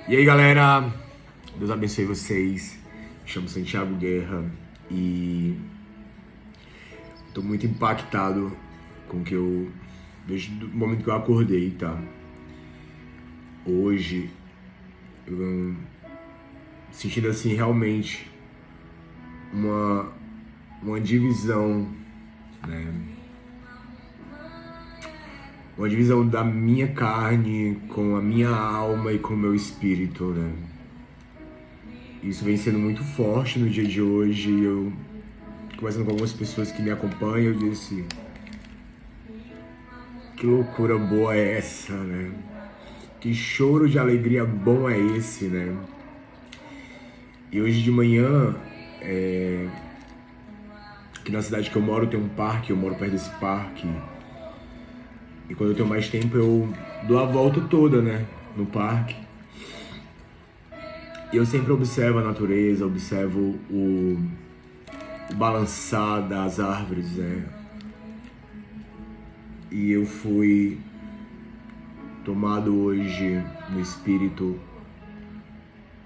E aí, galera, Deus abençoe vocês. Me chamo Santiago Guerra e tô muito impactado com o que eu vejo do momento que eu acordei, tá? Hoje, eu sentindo assim realmente uma divisão, né? Uma divisão da minha carne com a minha alma e com o meu espírito, né? Isso vem sendo muito forte no dia de hoje. Eu, conversando com algumas pessoas que me acompanham, eu disse: que loucura boa é essa, né? Que choro de alegria bom é esse, né? E hoje de manhã, aqui na cidade que eu moro tem um parque, eu moro perto desse parque. E quando eu tenho mais tempo eu dou a volta toda, né? No parque. E eu sempre observo a natureza, observo o balançar das árvores, né? E eu fui tomado hoje no espírito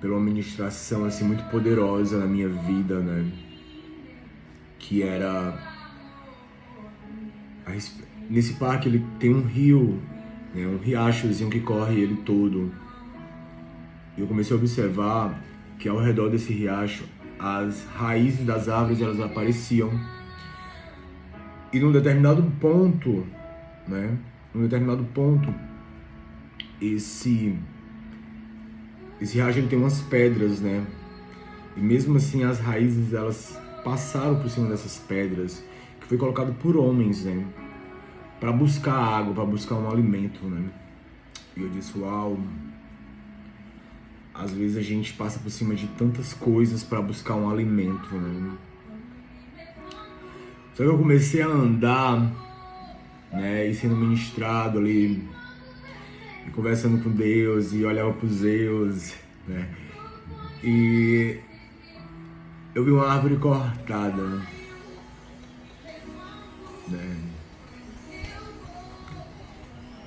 pela uma ministração assim muito poderosa na minha vida, né? Que era nesse parque ele tem um rio, né? Um riachozinho que corre ele todo. E eu comecei a observar que ao redor desse riacho as raízes das árvores elas apareciam. E num determinado ponto, né? Num determinado ponto, esse riacho ele tem umas pedras, né? E mesmo assim as raízes elas passaram por cima dessas pedras, que foi colocado por homens, né? Para buscar água, para buscar um alimento, né? E eu disse: uau, às vezes a gente passa por cima de tantas coisas para buscar um alimento, né? Só que eu comecei a andar, né? E sendo ministrado ali, e conversando com Deus, e olhava para os Deus, né? E eu vi uma árvore cortada, né?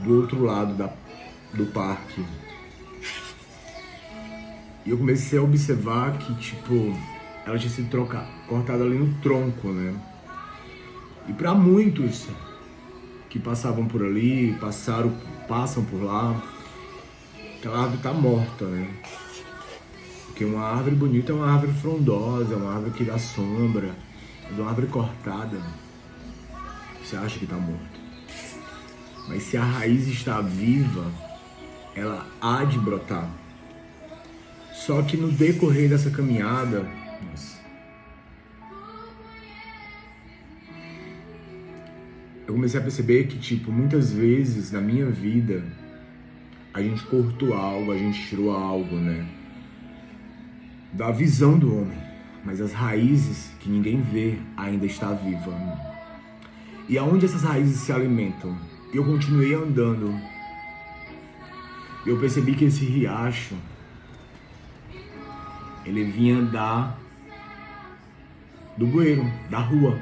Do outro lado do parque. E eu comecei a observar que, tipo, ela tinha sido cortada ali no tronco, né? E para muitos que passavam por ali, passam por lá, aquela árvore tá morta, né? Porque uma árvore bonita é uma árvore frondosa, é uma árvore que dá sombra, mas uma árvore cortada, você acha que tá morta. Mas se a raiz está viva, ela há de brotar. Só que no decorrer dessa caminhada, eu comecei a perceber que, tipo, muitas vezes na minha vida, a gente cortou algo, a gente tirou algo, né? Da visão do homem. Mas as raízes que ninguém vê ainda está viva. E aonde essas raízes se alimentam? Eu continuei andando. E eu percebi que esse riacho, ele vinha do bueiro, da rua,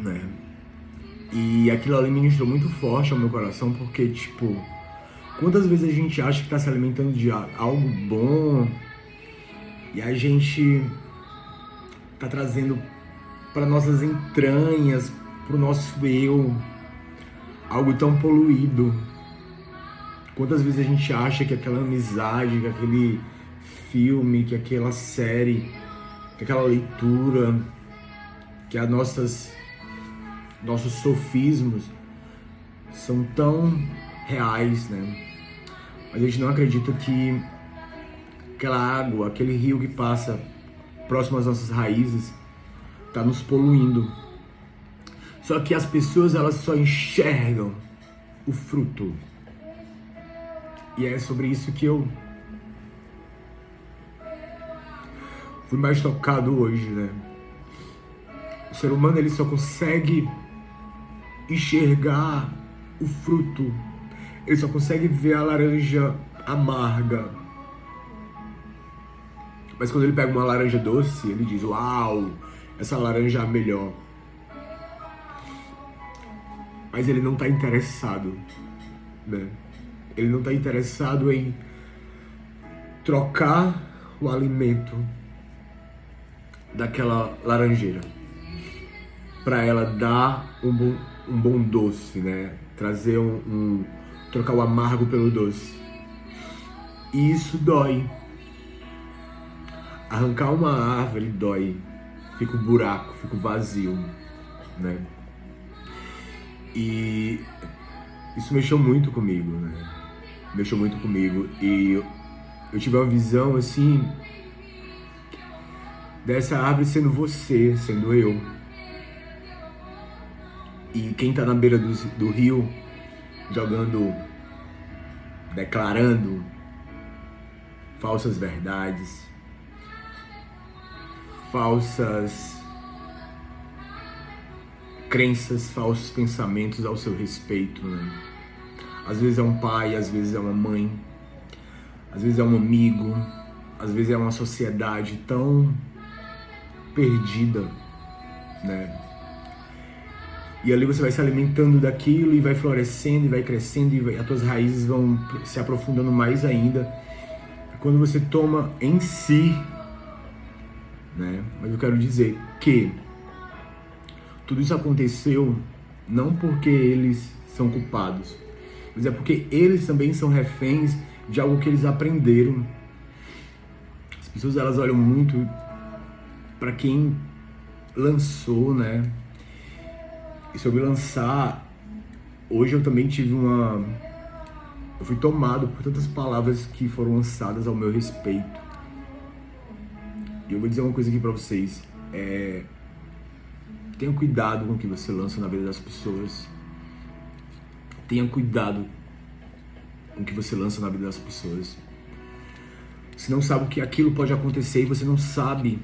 né? E aquilo ali ministrou muito forte ao meu coração, porque, tipo, quantas vezes a gente acha que tá se alimentando de algo bom e a gente tá trazendo para nossas entranhas, pro nosso eu, algo tão poluído. Quantas vezes a gente acha que aquela amizade, que aquele filme, que aquela série, que aquela leitura, que nossos sofismos são tão reais, né? Mas a gente não acredita que aquela água, aquele rio que passa próximo às nossas raízes, está nos poluindo. Só que as pessoas elas só enxergam o fruto. E é sobre isso que eu fui mais tocado hoje, né? O ser humano ele só consegue enxergar o fruto. Ele só consegue ver a laranja amarga. Mas quando ele pega uma laranja doce, ele diz: uau, essa laranja é a melhor. Mas ele não está interessado, né? Ele não está interessado em trocar o alimento daquela laranjeira para ela dar um bom doce, né? Trazer trocar o amargo pelo doce. E isso dói. Arrancar uma árvore dói. Fica um buraco, fica um vazio, né? E isso mexeu muito comigo, né? Mexeu muito comigo. E eu tive uma visão, assim, dessa árvore sendo você, sendo eu. E quem tá na beira do rio, jogando, declarando falsas verdades, falsas crenças, falsos pensamentos ao seu respeito, né? Às vezes é um pai, às vezes é uma mãe, às vezes é um amigo, às vezes é uma sociedade tão perdida, né? E ali você vai se alimentando daquilo e vai florescendo e vai crescendo e as tuas raízes vão se aprofundando mais ainda. Quando você toma em si, né? Mas eu quero dizer que tudo isso aconteceu não porque eles são culpados, mas é porque eles também são reféns de algo que eles aprenderam. As pessoas, elas olham muito para quem lançou, né? E sobre lançar, hoje eu também tive eu fui tomado por tantas palavras que foram lançadas ao meu respeito. E eu vou dizer uma coisa aqui pra vocês. Tenha cuidado com o que você lança na vida das pessoas. Tenha cuidado com o que você lança na vida das pessoas. Você não sabe o que aquilo pode acontecer e você não sabe,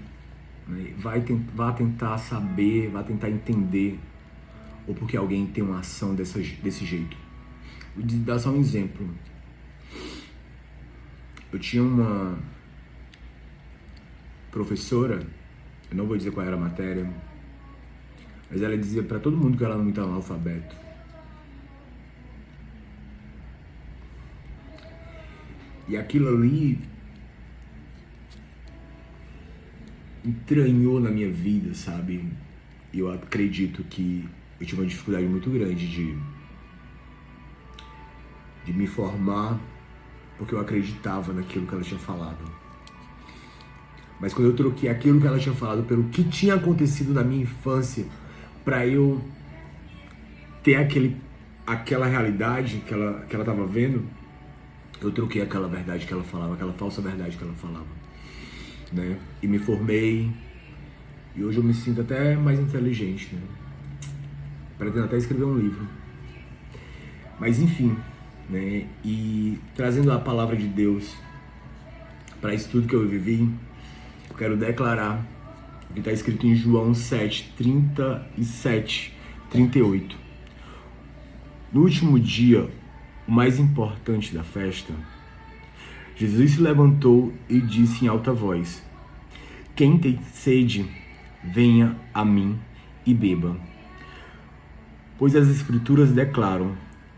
né? Vá tentar saber, vá tentar entender. Ou porque alguém tem uma ação desse jeito. Vou dar só um exemplo. Eu tinha uma professora, eu não vou dizer qual era a matéria, mas ela dizia pra todo mundo que ela não estava analfabeto. E aquilo ali entranhou na minha vida, sabe? E eu acredito que eu tive uma dificuldade muito grande de me formar, porque eu acreditava naquilo que ela tinha falado. Mas quando eu troquei aquilo que ela tinha falado pelo que tinha acontecido na minha infância, para eu ter aquela realidade que ela estava vendo, eu troquei aquela verdade que ela falava, aquela falsa verdade que ela falava, né? E me formei, e hoje eu me sinto até mais inteligente, né? Pretendo até escrever um livro. Mas enfim, né? E trazendo a palavra de Deus para isso tudo que eu vivi, eu quero declarar o que está escrito em João 7, 37, 38. No último dia, o mais importante da festa, Jesus se levantou e disse em alta voz: quem tem sede, venha a mim e beba. Pois as Escrituras declaram: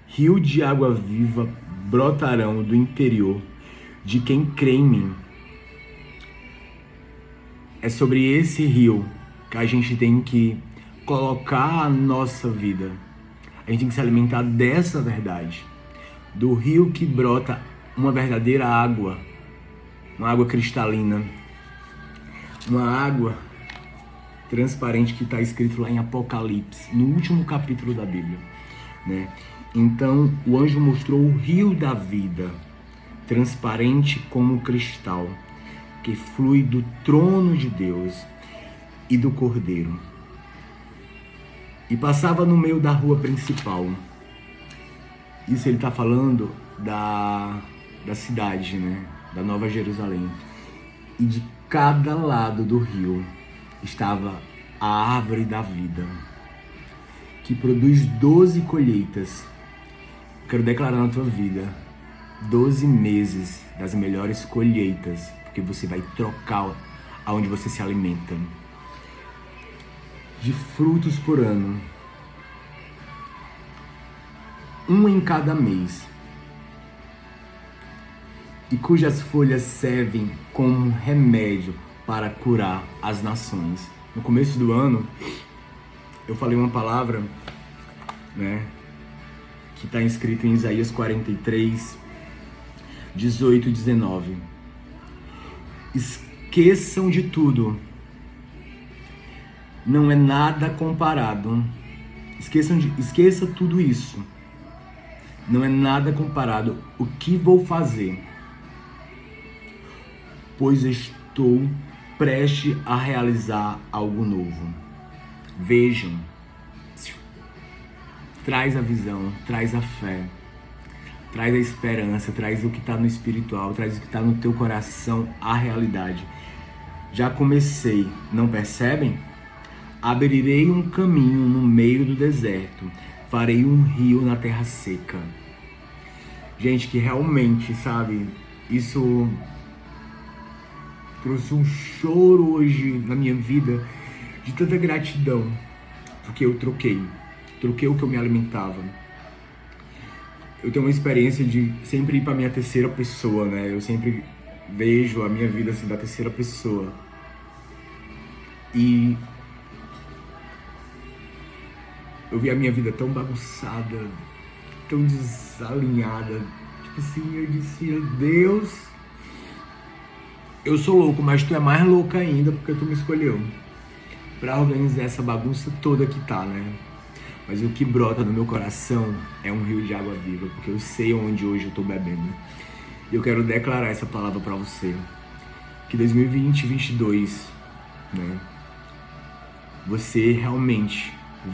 rio de água viva brotarão do interior de quem crê em mim. É sobre esse rio que a gente tem que colocar a nossa vida. A gente tem que se alimentar dessa verdade. Do rio que brota uma verdadeira água. Uma água cristalina. Uma água transparente que está escrito lá em Apocalipse, no último capítulo da Bíblia, né? Então o anjo mostrou o rio da vida, transparente como cristal, que flui do trono de Deus e do Cordeiro. E passava no meio da rua principal. Isso ele está falando da cidade, né? Da Nova Jerusalém. E de cada lado do rio estava a árvore da vida, que produz 12 colheitas. Quero declarar na tua vida 12 meses das melhores colheitas, porque você vai trocar aonde você se alimenta. De frutos por ano, um em cada mês. e cujas folhas servem como remédio para curar as nações. No começo do ano, eu falei uma palavra, né, que está escrito em Isaías 43, 18 e 19. Esqueçam de tudo. Não é nada comparado. Esqueça tudo isso. Não é nada comparado o que vou fazer, pois estou prestes a realizar algo novo. Vejam. Traz a visão, traz a fé, traz a esperança, traz o que está no espiritual, traz o que está no teu coração, a realidade. Já comecei, não percebem? Abrirei um caminho no meio do deserto, farei um rio na terra seca. Gente, que realmente, sabe, isso trouxe um choro hoje na minha vida de tanta gratidão, porque eu troquei o que eu me alimentava. Eu tenho uma experiência de sempre ir para minha terceira pessoa, né? Eu sempre vejo a minha vida assim da terceira pessoa. E eu vi a minha vida tão bagunçada, tão desalinhada. Tipo assim, eu disse, meu Deus, eu sou louco, mas tu é mais louca ainda porque tu me escolheu pra organizar essa bagunça toda que tá, né? Mas o que brota no meu coração é um rio de água viva, porque eu sei onde hoje eu tô bebendo. E eu quero declarar essa palavra pra você, que 2020 e 2022, né? Você realmente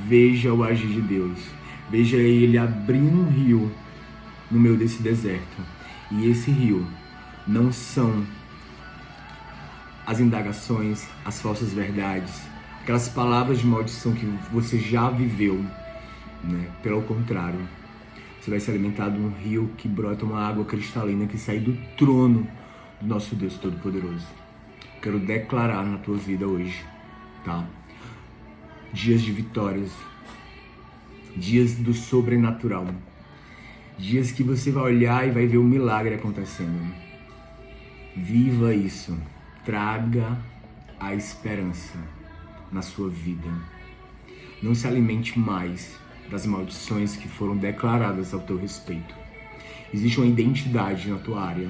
veja o agir de Deus, veja Ele abrindo um rio no meio desse deserto. E esse rio não são as indagações, as falsas verdades, aquelas palavras de maldição que você já viveu, né? Pelo contrário, você vai se alimentar de um rio que brota uma água cristalina que sai do trono do nosso Deus Todo-Poderoso. Quero declarar na tua vida hoje, tá? Dias de vitórias, dias do sobrenatural, dias que você vai olhar e vai ver o milagre acontecendo. Viva isso, traga a esperança na sua vida. Não se alimente mais das maldições que foram declaradas ao teu respeito. Existe uma identidade na tua área.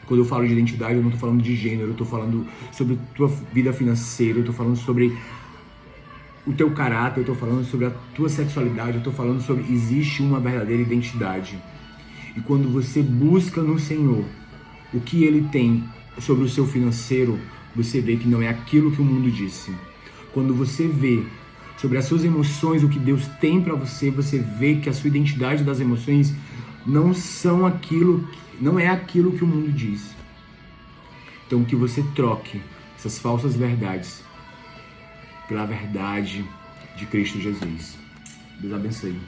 Quando eu falo de identidade, eu não estou falando de gênero, eu estou falando sobre a tua vida financeira, eu estou falando sobre o teu caráter, eu estou falando sobre a tua sexualidade, eu estou falando sobre existe uma verdadeira identidade. E quando você busca no Senhor o que Ele tem sobre o seu financeiro, você vê que não é aquilo que o mundo disse. Quando você vê sobre as suas emoções, o que Deus tem para você, você vê que a sua identidade das emoções não é aquilo que o mundo diz. Então que você troque essas falsas verdades pela verdade de Cristo Jesus. Deus abençoe.